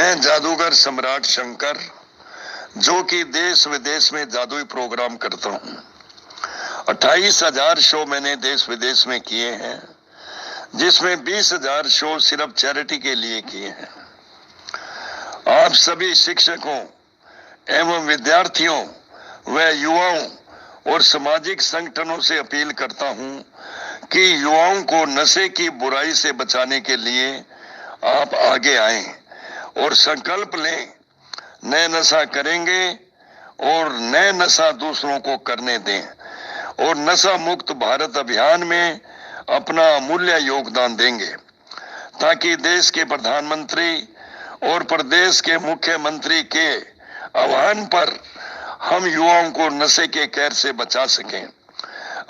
मैं जादूगर सम्राट शंकर, जो कि देश विदेश में जादुई प्रोग्राम करता हूँ। 28,000 शो मैंने देश विदेश में किए हैं, जिसमें 20,000 शो सिर्फ चैरिटी के लिए किए हैं। आप सभी शिक्षकों एवं विद्यार्थियों व युवाओं और सामाजिक संगठनों से अपील करता हूं कि युवाओं को नशे की बुराई से बचाने के लिए आप आगे आएं और संकल्प लें, नए नशा करेंगे और नए नशा दूसरों को करने दें और नशा मुक्त भारत अभियान में अपना अमूल्य योगदान देंगे, ताकि देश के प्रधानमंत्री और प्रदेश के मुख्यमंत्री के आह्वान पर हम युवाओं को नशे के कहर से बचा सकें।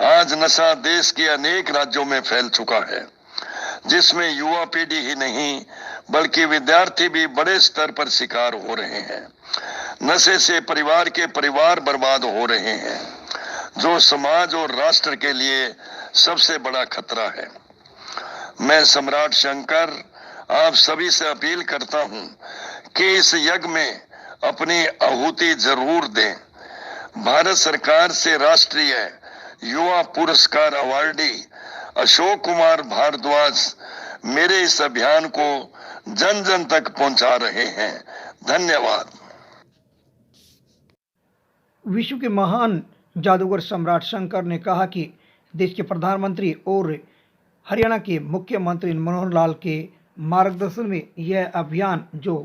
आज नशा देश के अनेक राज्यों में फैल चुका है, जिसमें युवा पीढ़ी ही नहीं बल्कि विद्यार्थी भी बड़े स्तर पर शिकार हो रहे हैं। नशे से परिवार के परिवार बर्बाद हो रहे हैं, जो समाज और राष्ट्र के लिए सबसे बड़ा खतरा है। मैं सम्राट शंकर आप सभी से अपील करता हूं कि इस यज्ञ में अपनी आहुति जरूर दें। भारत सरकार से राष्ट्रीय युवा पुरस्कार अवार्डी अशोक कुमार भारद्वाज मेरे इस अभियान को जन जन तक पहुंचा रहे हैं। धन्यवाद। विश्व के महान जादूगर सम्राट शंकर ने कहा कि देश के प्रधानमंत्री और हरियाणा के मुख्यमंत्री मनोहर लाल के मार्गदर्शन में यह अभियान जो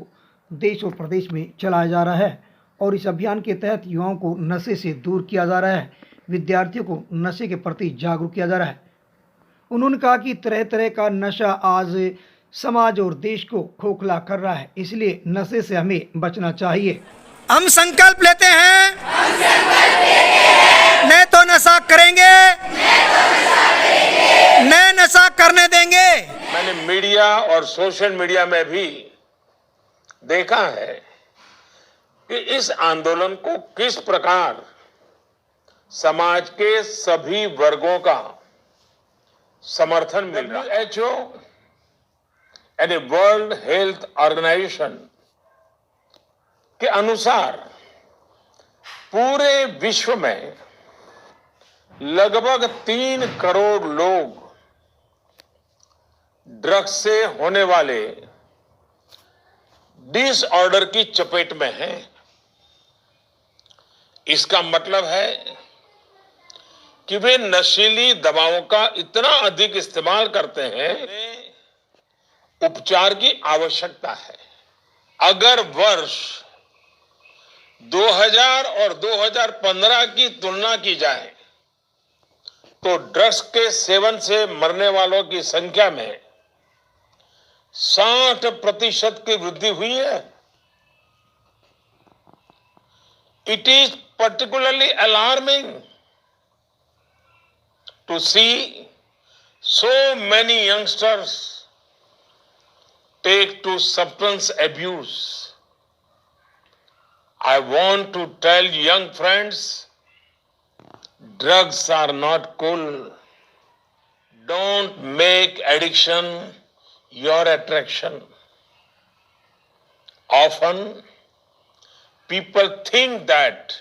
देश और प्रदेश में चलाया जा रहा है और इस अभियान के तहत युवाओं को नशे से दूर किया जा रहा है, विद्यार्थियों को नशे के प्रति जागरूक किया जा रहा है। उन्होंने कहा कि तरह तरह का नशा आज समाज और देश को खोखला कर रहा है, इसलिए नशे से हमें बचना चाहिए। हम संकल्प लेते हैं, नहीं तो नशा करेंगे, नए नशा करने देंगे। मैंने मीडिया और सोशल मीडिया में भी देखा है कि इस आंदोलन को किस प्रकार समाज के सभी वर्गों का समर्थन मिल रहा है। WHO and world health organisation के अनुसार पूरे विश्व में लगभग 3 करोड़ लोग ड्रग्स से होने वाले डिसऑर्डर की चपेट में हैं। इसका मतलब है कि वे नशीली दवाओं का इतना अधिक इस्तेमाल करते हैं, उपचार की आवश्यकता है। अगर वर्ष 2000 और 2015 की तुलना की जाए तो ड्रग्स के सेवन से मरने वालों की संख्या में 60% की वृद्धि हुई है। It is particularly alarming to see so many youngsters take to substance abuse. I want to tell young friends, drugs are not cool. Don't make addiction your attraction. Often, people think that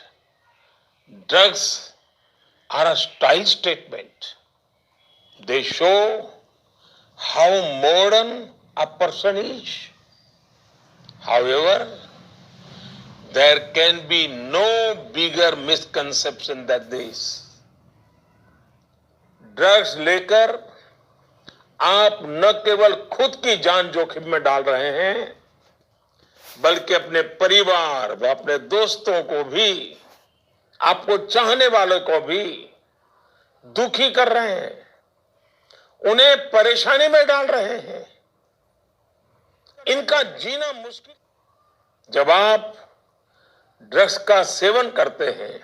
drugs are a style statement. They show how modern a person is. However, there can be no bigger misconception than this. Drugs लेकर आप न केवल खुद की जान जोखिम में डाल रहे हैं, बल्कि अपने परिवार व अपने दोस्तों को भी, आपको चाहने वालों को भी दुखी कर रहे हैं, उन्हें परेशानी में डाल रहे हैं, इनका जीना मुश्किल। जब आप ड्रग्स का सेवन करते हैं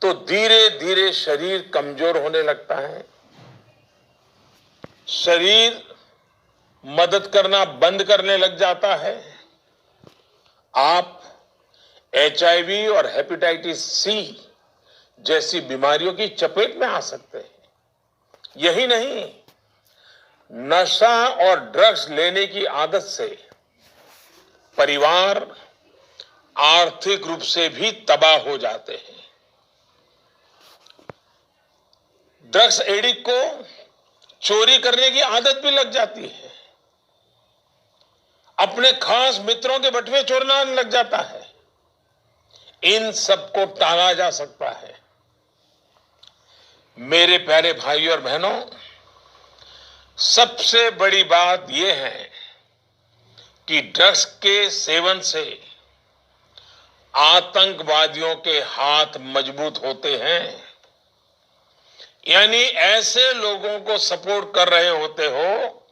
तो धीरे धीरे शरीर कमजोर होने लगता है, शरीर मदद करना बंद करने लग जाता है। आप HIV और हेपेटाइटिस C जैसी बीमारियों की चपेट में आ सकते हैं। यही नहीं, नशा और ड्रग्स लेने की आदत से परिवार आर्थिक रूप से भी तबाह हो जाते हैं। ड्रग्स एडिक्ट को चोरी करने की आदत भी लग जाती है, अपने खास मित्रों के बटुए चोरना लग जाता है। इन सबको टाला जा सकता है। मेरे प्यारे भाइयों और बहनों, सबसे बड़ी बात यह है कि ड्रग्स के सेवन से आतंकवादियों के हाथ मजबूत होते हैं। यानी ऐसे लोगों को सपोर्ट कर रहे होते हो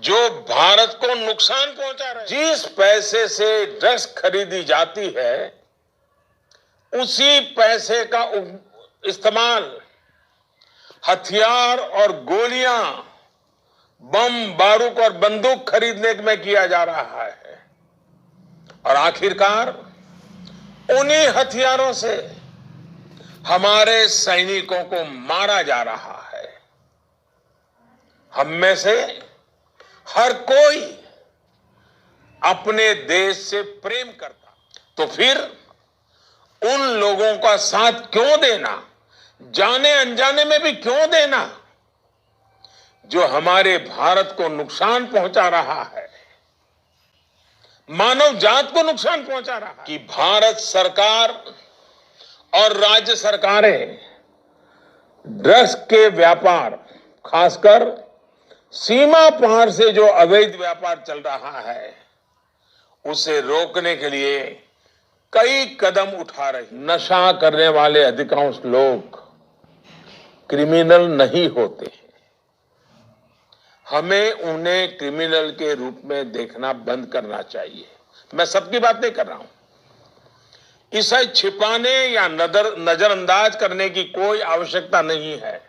जो भारत को नुकसान पहुंचा रहे हैं। जिस पैसे से ड्रग्स खरीदी जाती है, उसी पैसे का इस्तेमाल हथियार और गोलियां, बम बारूद और बंदूक खरीदने में किया जा रहा है। और आखिरकार उन्हीं हथियारों से हमारे सैनिकों को मारा जा रहा है। हम में से हर कोई अपने देश से प्रेम करता, तो फिर उन लोगों का साथ क्यों देना, जाने अनजाने में भी क्यों देना, जो हमारे भारत को नुकसान पहुंचा रहा है, मानव जात को नुकसान पहुंचा रहा है। कि भारत सरकार और राज्य सरकारें ड्रग्स के व्यापार, खासकर सीमा पार से जो अवैध व्यापार चल रहा है, उसे रोकने के लिए कई कदम उठा रही। नशा करने वाले अधिकांश लोग क्रिमिनल नहीं होते। हमें उन्हें क्रिमिनल के रूप में देखना बंद करना चाहिए। मैं सबकी बात नहीं कर रहा हूं। इसे छिपाने या नजरअंदाज करने की कोई आवश्यकता नहीं है।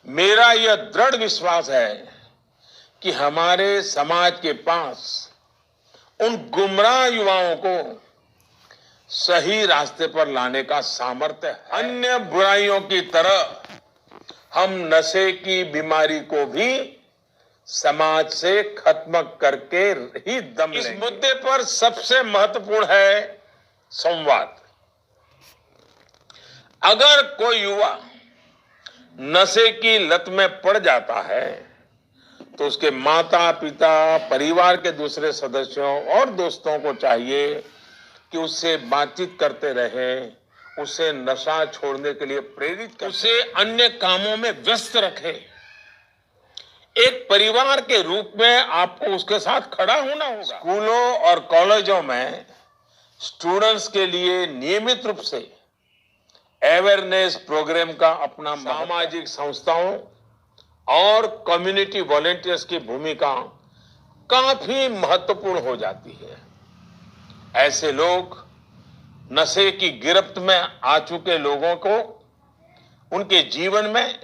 मेरा यह दृढ़ विश्वास है कि हमारे समाज के पास उन गुमराह युवाओं को सही रास्ते पर लाने का सामर्थ्य है। अन्य बुराइयों की तरह हम नशे की बीमारी को भी समाज से खत्म करके ही दम लेंगे। इस मुद्दे पर सबसे महत्वपूर्ण है संवाद। अगर कोई युवा नशे की लत में पड़ जाता है, तो उसके माता पिता, परिवार के दूसरे सदस्यों और दोस्तों को चाहिए कि उससे बातचीत करते रहें, उसे नशा छोड़ने के लिए प्रेरित करें, उसे अन्य कामों में व्यस्त रखें। एक परिवार के रूप में आपको उसके साथ खड़ा होना होगा। स्कूलों और कॉलेजों में स्टूडेंट्स के लिए नियमित रूप से अवेयरनेस प्रोग्राम का अपना सामाजिक संस्थाओं और कम्युनिटी वॉलेंटियर्स की भूमिका काफी महत्वपूर्ण हो जाती है। ऐसे लोग नशे की गिरफ्त में आ चुके लोगों को उनके जीवन में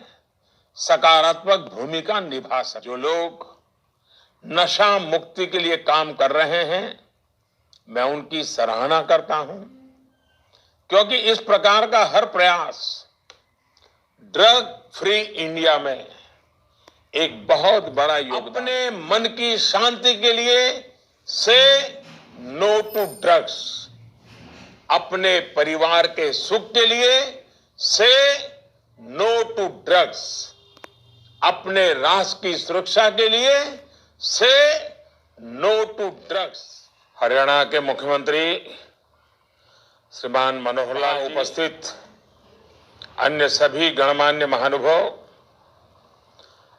सकारात्मक भूमिका निभा सके। जो लोग नशा मुक्ति के लिए काम कर रहे हैं, मैं उनकी सराहना करता हूं, क्योंकि इस प्रकार का हर प्रयास ड्रग फ्री इंडिया में एक बहुत बड़ा योगदान। अपने मन की शांति के लिए से नो टू ड्रग्स, अपने परिवार के सुख के लिए से नो टू ड्रग्स, अपने राष्ट्र की सुरक्षा के लिए से नो टू ड्रग्स। हरियाणा के मुख्यमंत्री श्रीमान मनोहर लाल, उपस्थित अन्य सभी गणमान्य महानुभाव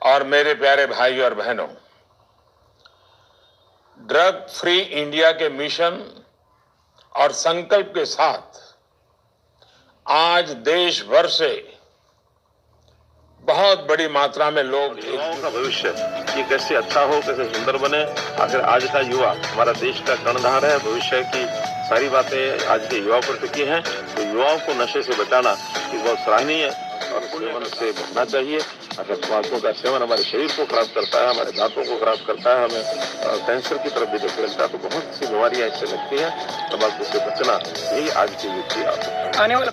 और मेरे प्यारे भाई और बहनों, ड्रग फ्री इंडिया के मिशन और संकल्प के साथ आज देश भर से बहुत बड़ी मात्रा में लोग युवाओं का भविष्य ये कैसे अच्छा हो, कैसे सुंदर बने। आखिर आज का युवा हमारा देश का कर्णधार है। भविष्य की सारी बातें आज के युवाओं पर टिकी हैं, तो युवाओं को नशे से बचाना ये बहुत सराहनीय है और सेवन से बचना चाहिए। अगर तंबाकू का सेवन हमारे शरीर को खराब करता है, हमारे दांतों को खराब करता है, हमें कैंसर की तरफ भी धकेलता है, तो बहुत सी बीमारियां इससे लगती हैं। तंबाकू से बचना यही आज के युग की आवश्यकता है।